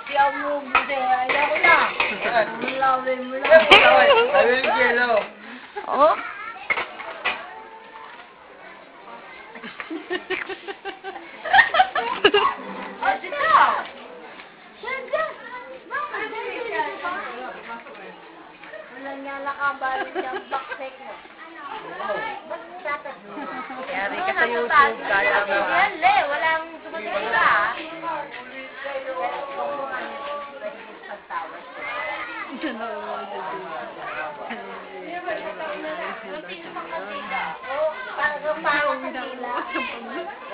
Siya mo, buti. Ayaw ko na. Mulawin mo lang. Sabi yung yellow. Oh? Oh, dito. Wala niya nakabalik yung backsek mo. Yari ka sa YouTube, kaya mo. Walang sumasagot ka.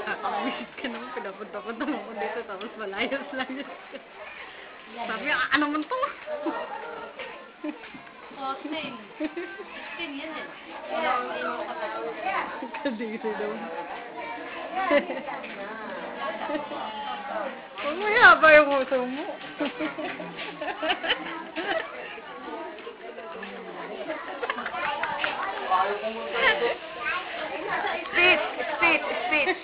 Nakakamiss ka naman, pinapunta-punta mo ko dito, tapos malayas lang yun. Sabi, ano man to? Sing yan eh. Kadiri daw. Mamaya ba yung uso mo? Speech, speech, speech.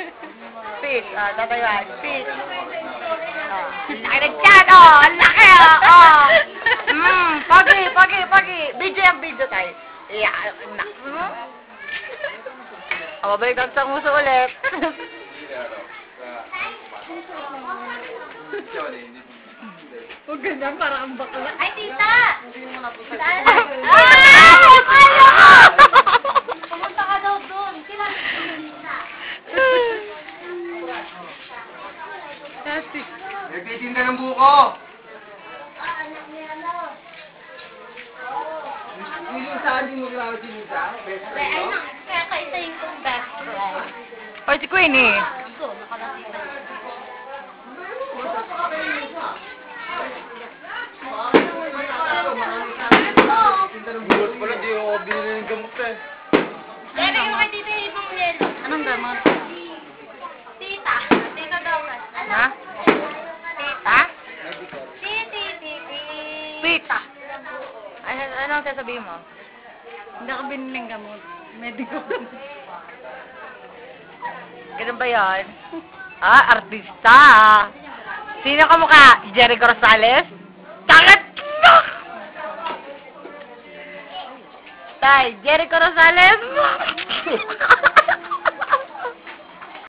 Speech, tatayuan, speech. Ang laki ng chat, ang laki, Pagi. Video yung video tayo. Yeah, mabalik natin sa muso ulit. Huwag ganyan, parang ang bakla. Ay, tita! Saan? Pumunta ka daw doon. Kailan tita? Kasi, Nagtitinda ng buko. Hindi saan din mo grabe sinita? Best friend Ay, mo? kaya kaisa yung kong best friend. Oy, si Queenie. Ito, nakalasita. Tinda ng buko. Wala, di ako binili ng gamot eh. Pero yung kay tita yung ibang yelo. anong gamot? Tita. Tita daw nga. Ha? Tita? Titi. Speech. Anong sasabihin mo? Hindi ako binili ng gamot. Medico. Ganun ba yan? Artista. Sino ka mukha? Si Jericho Rosales? Takot! Tay, Jericho Rosales?